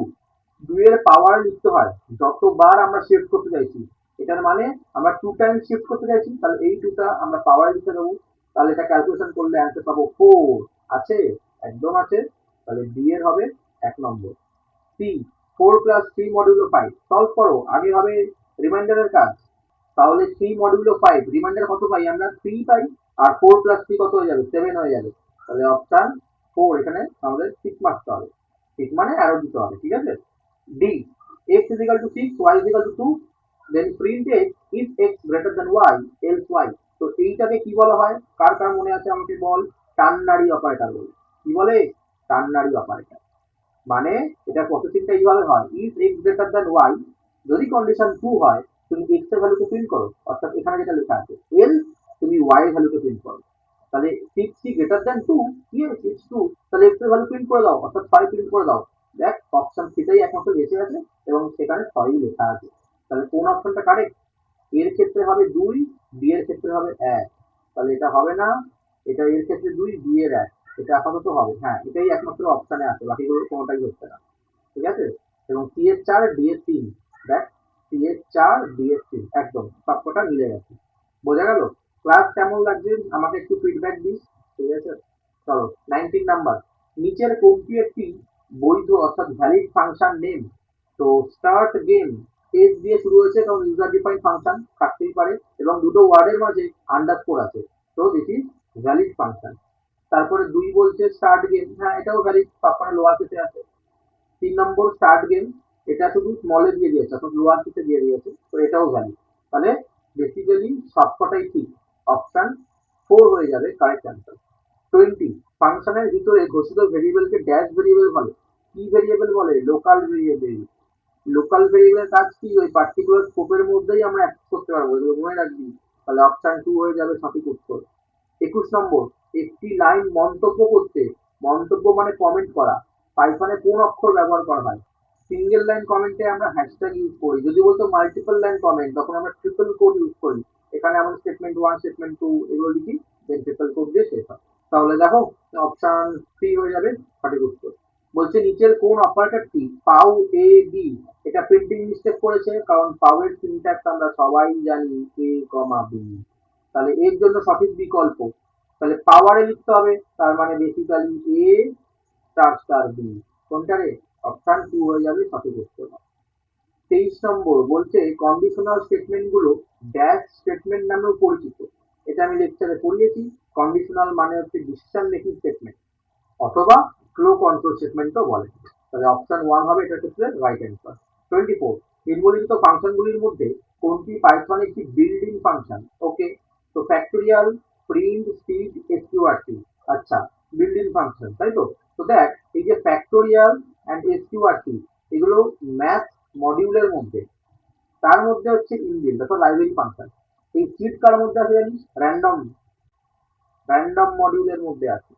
2 এর পাওয়ার লিখতে হয় যতবার আমরা শিফট করতে চাইছি, এটার মানে আমরা 2 টাইমস শিফট করতে চাইছি, তাহলে এই 2টা আমরা পাওয়ার লিখে দেবো। তাহলে এটা ক্যালকুলেশন করলে অ্যান্সার পাবো 4। আছে, একদম আছে। তাহলে ডি এর হবে 1 নম্বর। সি 4 + 3 মডিউলো 5, সলভ করো, আগে হবে রিমাইন্ডারের কাজ। তাহলে 3 মডিউলো 5, রিমাইন্ডার কত পাই আমরা, 3 পাই, আর 4 + 3 কত হয়ে যাবে, 7 হয়ে যাবে। তাহলে অপশন 4 এখানে আমাদের টিক মারতে হবে, টিক মানে অ্যারো দিতে হবে। ঠিক আছে? D x is equal to 6, y is equal to 2, then print x if x greater than y, else y। তো এইটাকে কি বলা হয়, কার কার মনে আছে আমাকে বল, টার্নারি অপারেটর বলে। কি বলে, টার্নারি অপারেটর। মানে এটা প্রসেসিংটা এইভাবে হয়, if x greater than y, যদি কন্ডিশন ট্রু হয় তুমি এক্স এর ভ্যালুকে প্রিন্ট করো, অর্থাৎ এখানে যেটা লেখা আছে এল, তুমি ওয়াই এর ভ্যালুকে প্রিন্ট করো। তাহলে 6 গ্রেটার দ্যান 2, কি আছে 2, তাহলে এক্স এর ভ্যালু প্রিন্ট করে দাও, অর্থাৎ 5 প্রিন্ট করে দাও। দেখ অপশন সেটাই একমাত্র বেঁচে আছে এবং সেখানে 6ই লেখা আছে। তাহলে কোন অপশনটা কারেক্ট, এর ক্ষেত্রে হবে 2, বি এর ক্ষেত্রে হবে 1। তাহলে এটা হবে না, এটা এর ক্ষেত্রে 2, বি এর 1, এটা আপাতত হবে, হ্যাঁ এটাই একমাত্র অপশনে আছে, বাকিগুলো কোনোটাই হচ্ছে না। ঠিক আছে? এবং সি এর 4, ডি এর 3, দেখ সি এর 4, ডি এর 3, একদম সবকটা মিলে গেছে। বোঝা গেল? ক্লাস কেমন লাগছে আমাকে একটু ফিডব্যাক দিস। ঠিক আছে? চলো 19 নাম্বার, নিচের কোনটি একটি বৈধ অর্থাৎ ভ্যালিড ফাংশন নেম। তো স্টার্ট গেম এস দিয়ে শুরু হয়েছে, কারণ ইউজার ডিফাইন ফাংশন থাকতেই পারে এবং দুটো ওয়ার্ডের মাঝে আন্ডারস্কোর আছে, তো দিস ইজ ভ্যালিড ফাংশন। তারপরে 2 বলছে স্টার্ট গেম, হ্যাঁ এটাও ভ্যালিড, সবকটা লোয়ার কেসে আছে। 3 নম্বর স্টার্ট গেম, এটা শুধু স্মলে দিয়ে দিয়েছে অর্থাৎ লোয়ার কেসে দিয়ে দিয়েছে, তো এটাও ভ্যালিড। তাহলে বেসিক্যালি সবকটাই ঠিক, অপশন 4 হয়ে যাবে কারেক্ট অ্যান্সার। 20, ফাংশনের ভিতরে ঘোষিত ভেরিয়েবলকে ড্যাশ ভেরিয়েবল বলে। কি ভেরিয়েবল বলে, লোকাল ভেরিয়েবল। লোকাল ভেরিয়েবলের কাজ কি, ওই পার্টিকুলার স্কোপের মধ্যেই আমরা অ্যাক্সেস করতে পারবো, এগুলো মনে রাখবি। তাহলে অপশন 2 হয়ে যাবে সঠিক উত্তর। 21 নম্বর, একটি লাইন মন্তব্য করতে, মন্তব্য মানে কমেন্ট করা, পাইথনে কোন অক্ষর ব্যবহার করা হয়? সিঙ্গেল লাইন কমেন্টে আমরা হ্যাশট্যাগ ইউজ করি, যদি বলতো মাল্টিপল লাইন কমেন্ট তখন আমরা ট্রিপল কোড ইউজ করি। এখানে আমরা স্টেটমেন্ট 1 স্টেটমেন্ট 2 এগুলো লিখি, দেন ট্রিপল কোড দিয়ে শেষ হয়। তাহলে দেখো অপশন 3 হয়ে যাবে সঠিক উত্তর। বলছে নিচের কোন অপারেটরটি পাউ এ বি, এটা প্রিন্টিং মিস্টেক করেছে, কারণ পাউ এর সিনট্যাক্স আমরা সবাই জানি এ কমা বি। তাহলে এর জন্য সঠিক বিকল্প, তাহলে পাওয়ারে লিখতে হবে, তার মানে বেসিক্যালি এ স্টার স্টার বি। কোনটা রে? অপশন 2 হয়ে যাবে সঠিক উত্তর। 23 নম্বর বলছে কন্ডিশনাল স্টেটমেন্ট গুলো ড্যাশ স্টেটমেন্ট নামেও পরিচিত। এটা আমি লেকচারে পড়িয়েছি। কন্ডিশনাল মানে হচ্ছে ডিসিশন মেকিং স্টেটমেন্ট, অথবা ফ্লো কন্ট্রোল স্টেটমেন্টও বলে। তাহলে অপশন 1 হবে এটার ক্ষেত্রে রাইট অ্যান্সার। 24, নিম্নলিখিত ফাংশনগুলির মধ্যে কোনটি পাইথন একটি বিল্ড ইন ফাংশন? ওকে, তো ফ্যাক্টোরিয়াল, প্রিন্ট, স্পিড, এসকিউআরটি। আচ্ছা, বিল্ড ইন ফাংশন, তাই তো? তো দেখ, এই যে ফ্যাক্টোরিয়াল অ্যান্ড এসকিউআরটি, এগুলো ম্যাথ মডিউলের মধ্যে, তার মধ্যে হচ্ছে ইনবিল্ড অর্থাৎ লাইব্রেরি ফাংশন। এই স্পিড কার মধ্যে আছে জানিস? র্যান্ডম, র্যান্ডম মডিউলের মধ্যে আছে।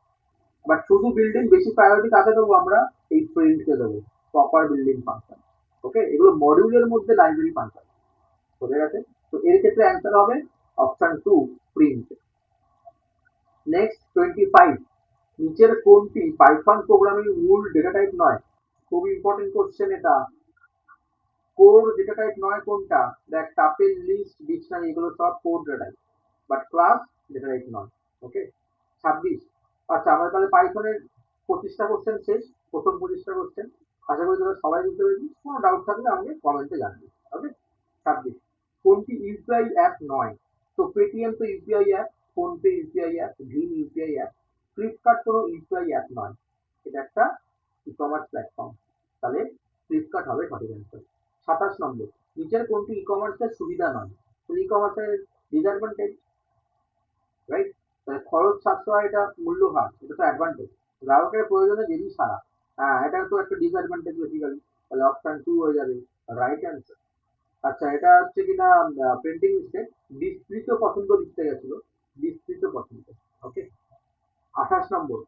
বাট শুধু বিল্ডিং বেশি প্রায়োরিটি কাকে দেবো আমরা? এই প্রিন্টকে দেবো, প্রপার বিল্ডিং ফাংশন। ওকে, এগুলো মডিউলের মধ্যে লাইব্রেরি ফাংশন, বোঝা গেছে? তো এর ক্ষেত্রে অ্যান্সার হবে অপশন 2 প্রিন্ট। নেক্সট 25, নিচের কোনটি পাইথন প্রোগ্রামিং মূল ডেটা টাইপ নয়? খুব ইম্পর্টেন্ট কোশ্চেন এটা। কোর ডেটা টাইপ নয় কোনটা? দেখ, টাপেল, লিস্ট, ডিকশনারি এগুলো সব core data type, but class data type নয়। ওকে, 26। আচ্ছা, আমরা তাহলে পাইথনের 25টা কোশ্চেন শেষ, প্রথম 25টা কোশ্চেন। আশা করি তোরা সবাই বুঝতে পেরেছিস, কোনো ডাউট থাকলে আমাকে কমেন্টে জানাবি। ওকে, 26, কোনটি ইউপিআই অ্যাপ নয়? তো পেটিএম তো UPI app, PhonePe UPI app, ভীম ইউপিআই অ্যাপ, ফ্লিপকার্ট কোনো ইউপিআই অ্যাপ নয়, এটা একটা ই কমার্স প্ল্যাটফর্ম। তাহলে ফ্লিপকার্ট হবে সঠিক অ্যান্সার। 27 নম্বর, নিচের কোনটি ই কমার্সের সুবিধা নয়? ই কমার্সের ডিসঅ্যাডভান্টেজ, রাইট? তাহলে খরচ সাশ্রয়, এটা মূল্য হ্রাস, এটা তো অ্যাডভান্টেজ। গ্রাহকের প্রয়োজনে দেরি ছাড়া, হ্যাঁ এটা তো একটা ডিসঅ্যাডভান্টেজ বেসিক্যালি। তাহলে অপশন 2 হয়ে যাবে রাইট অ্যান্সার। আচ্ছা, এটা হচ্ছে কিনা প্রিন্টিং মিস্টেক, বিস্তৃত পছন্দ লিখতে গেছিল, বিস্তৃত পছন্দ। ওকে, 28 নম্বর,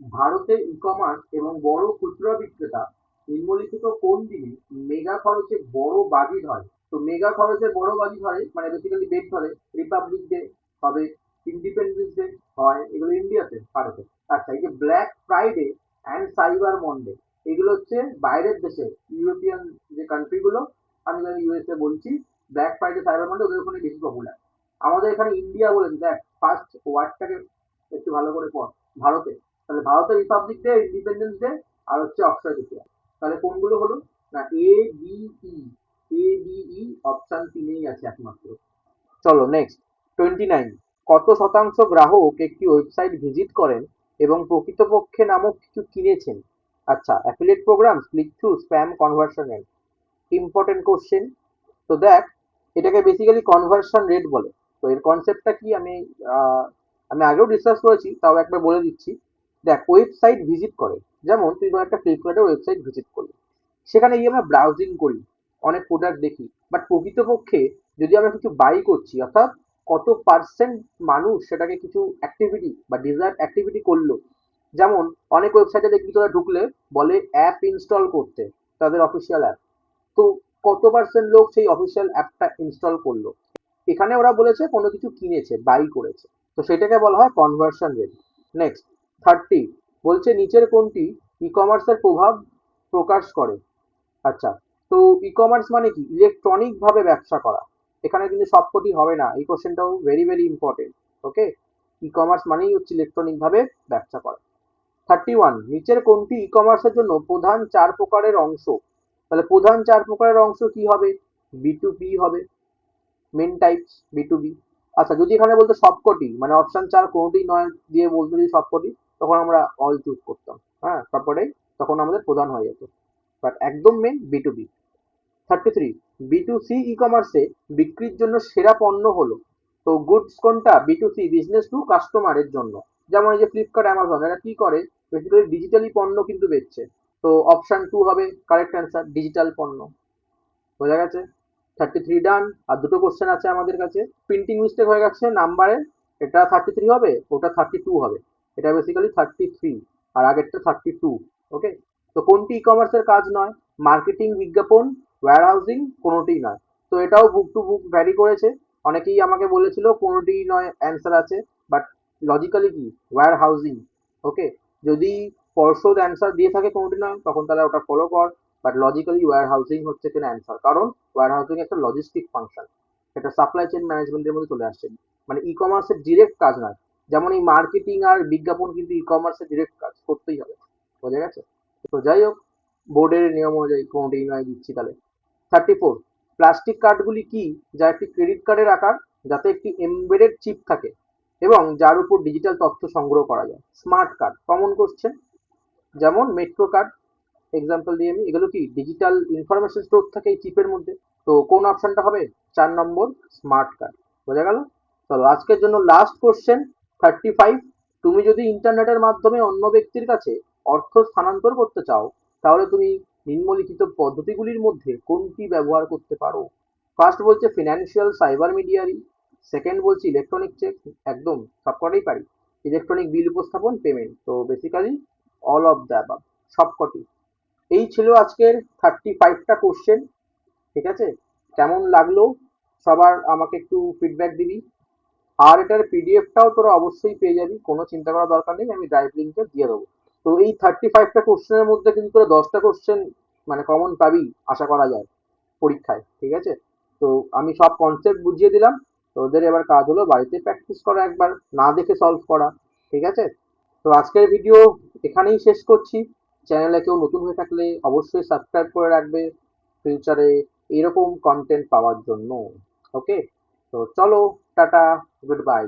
ভারতে ই কমার্স এবং বড় খুচরা বিক্রেতা নিম্নলিখিত কোন দিনে মেগা খরচে বড় বাজি ধরে? তো মেগা খরচে বড় বাজি ধরে মানে বেসিক্যালি ডেট ধরে, রিপাবলিক ডে হবে, ইন্ডিপেন্ডেন্স ডে হয়, এগুলো ইন্ডিয়াতে, ভারতে। আচ্ছা, এই যে black Friday and cyber Monday, এগুলো হচ্ছে বাইরের দেশে, ইউরোপিয়ান যে কান্ট্রি গুলো, আমি যেন ইউএসএ বলছি, ব্ল্যাক ফ্রাইডে সাইবার মন্ডে ওদের ওখানে বেশি পপুলার। আমাদের এখানে ইন্ডিয়া বলেছি, দেখ ফার্স্ট ওয়ার্ডটাকে একটু ভালো করে পড়, ভারতে। তাহলে ভারতের রিপাবলিক ডে, ইন্ডিপেন্ডেন্স ডে, আর হচ্ছে অক্ষয় তৃতীয়া। তাহলে কোনগুলো হলো? না, A B E, A B E option 3 আছে একমাত্র। চলো নেক্সট, 29, কত শতাংশ গ্রাহক একটি ওয়েবসাইট ভিজিট করেন এবং প্রকৃতপক্ষে নামক কিছু কিনেছেন? আচ্ছা, affiliate programme, click through, spam, conversion rate. Important question. তো দেখ, এটাকে বেসিক্যালি কনভার্সন রেট বলে। তো এর কনসেপ্টটা কি আমি আগেও ডিসকাস করেছি, তাও একবার বলে দিচ্ছি। দেখ, ওয়েবসাইট ভিজিট করে, যেমন তুই ধর একটা ফ্লিপকার্টের ওয়েবসাইট ভিজিট করলি, সেখানে গিয়ে আমরা ব্রাউজিং করি, অনেক প্রোডাক্ট দেখি, বাট প্রকৃতপক্ষে যদি আমরা কিছু বাই করছি, অর্থাৎ কত পার্সেন্ট মানুষ সেটাকে কিছু অ্যাক্টিভিটি বা ডিজায়ার অ্যাক্টিভিটি করলো। যেমন অনেক ওয়েবসাইটে দেখবি তোরা ঢুকলে বলে অ্যাপ ইনস্টল করতে, তাদের অফিসিয়াল অ্যাপ। তো কত পার্সেন্ট লোক সেই অফিসিয়াল অ্যাপটা ইনস্টল করলো? এখানে ওরা বলেছে কোনো কিছু কিনেছে, বাই করেছে, তো সেটাকে বলা হয় কনভার্সন রেট। নেক্সট, 30, বলছে নিচের কোনটি ই কমার্সের প্রভাব প্রকাশ করে? আচ্ছা, তো ই কমার্স মানে কি? ইলেকট্রনিক ভাবে ব্যবসা করা। এখানে কিন্তু সবকটি হবে না, এই কোশ্চেনটাও ভেরি ভেরি ইম্পর্টেন্ট। ওকে, ই কমার্স মানেই হচ্ছে ইলেকট্রনিক ভাবে ব্যবসা করা। 31, নিচের কোনটি ই কমার্সের জন্য প্রধান 4 প্রকারের অংশ? তাহলে প্রধান 4 প্রকারের অংশ কি হবে? বি2বি হবে, মেন টাইপস বি2বি। আচ্ছা, যদি এখানে বলতো সবকটি, মানে অপশন 4 কোনোটি নয় দিয়ে বলতো যদি সবকটি, তখন আমরা অল চুজ করতাম, হ্যাঁ সবকটাই তখন আমাদের প্রধান হয়ে যেত, বাট একদম মেন বি2বি। 33, বি2সি ই কমার্সে বিক্রির জন্য সেরা পণ্য হলো? তো গুডস কোনটা? বি2সি, বিজনেস টু কাস্টমারের জন্য। যেমন এই যে ফ্লিপকার্ট, অ্যামাজন, এরা কি করে? বেসিক্যালি ডিজিটালি পণ্য কিন্তু বেচছে। তো অপশন 2 হবে কারেক্ট অ্যান্সার, ডিজিটাল পণ্য। বোঝা গেছে? 33 ডান। আর দুটো কোশ্চেন আছে আমাদের কাছে। প্রিন্টিং মিস্টেক হয়ে গেছে নাম্বারে, এটা 33 হবে, ওটা 32 হবে। এটা বেসিক্যালি 33 আর আগেরটা 32। ওকে, তো কোনটি ই কমার্সের কাজ নয়? মার্কেটিং, বিজ্ঞাপন, ওয়্যার হাউসিং কোনোটিই নয়। তো এটাও বুক টু বুক ভ্যারি করেছে। অনেকেই আমাকে বলেছিল কোনোটিই নয় অ্যান্সার আছে, বাট লজিক্যালি কি ওয়্যার হাউসিং। ওকে, যদি পর্ষদ অ্যান্সার দিয়ে থাকে কোনোটি নয়, তখন তাহলে ওটা ফলো কর। বাট লজিক্যালি ওয়্যার হাউসিং হচ্ছে কিনা অ্যান্সার, কারণ ওয়্যার হাউসিং একটা লজিস্টিক ফাংশন, এটা সাপ্লাই চেইন ম্যানেজমেন্টের মধ্যে চলে আসছে, মানে ই কমার্সের ডিরেক্ট কাজ নয়। যেমন এই মার্কেটিং আর বিজ্ঞাপন কিন্তু ই কমার্সের ডিরেক্ট কাজ, করতেই হবে। বোঝা গেছে? তো যাই হোক, বোর্ডের নিয়ম অনুযায়ী কোনোটিই নয় দিচ্ছি তাহলে। 34, প্লাস্টিক কার্ডগুলি কি? যা একটি ক্রেডিট কার্ডের আকার, যাতে একটি এমবেডেড চিপ থাকে এবং যার উপর ডিজিটাল তথ্য সংগ্রহ করা যায়। Smart card, common question. যেমন মেট্রো কার্ড, এক্সাম্পল দিয়ে আমি, এগুলো কি ডিজিটাল ইনফরমেশন স্টোর থাকে এই চিপের মধ্যে। তো কোন অপশনটা হবে? 4 নম্বর, স্মার্ট কার্ড। বোঝা গেল? চলো আজকের জন্য লাস্ট কোশ্চেন, 35। তুমি যদি ইন্টারনেটের মাধ্যমে অন্য ব্যক্তির কাছে অর্থ স্থানান্তর করতে চাও, তাহলে তুমি নিম্নলিখিত পদ্ধতিগুলির মধ্যে কোনটি ব্যবহার করতে পারো? ফার্স্ট বলছে ফিনান্সিয়াল সাইবার মিডিয়ারি, সেকেন্ড বলছি ইলেকট্রনিক চেক, একদম সবকটাই পারি। ইলেকট্রনিক বিল উপস্থাপন, পেমেন্ট, তো basically all of the above, সবকটি। এই ছিল আজকের 35টা কোশ্চেন। ঠিক আছে, কেমন লাগলো সবার আমাকে একটু ফিডব্যাক দিবি। আর এটার পিডিএফটাও তোরা অবশ্যই পেয়ে যাবি, কোনো চিন্তা করার দরকার নেই, আমি ড্রাইভ লিঙ্কে দিয়ে দেবো। তো এই 35টা কোশ্চেনের মধ্যে কিন্তু তোরা 10টা কোশ্চেন মানে কমন পাবি আশা করা যায় পরীক্ষায়। ঠিক আছে, তো আমি সব কনসেপ্ট বুঝিয়ে দিলাম। তো ওদের এবার কাজ হলো বাড়িতে প্র্যাকটিস করা, একবার না দেখে সলভ করা। ঠিক আছে, তো আজকের ভিডিও এখানেই শেষ করছি। চ্যানেলে কেউ নতুন হয়ে থাকলে অবশ্যই সাবস্ক্রাইব করে রাখবে ফিউচারে এরকম কন্টেন্ট পাওয়ার জন্য। ওকে, তো চলো, টাটা, গুড বাই।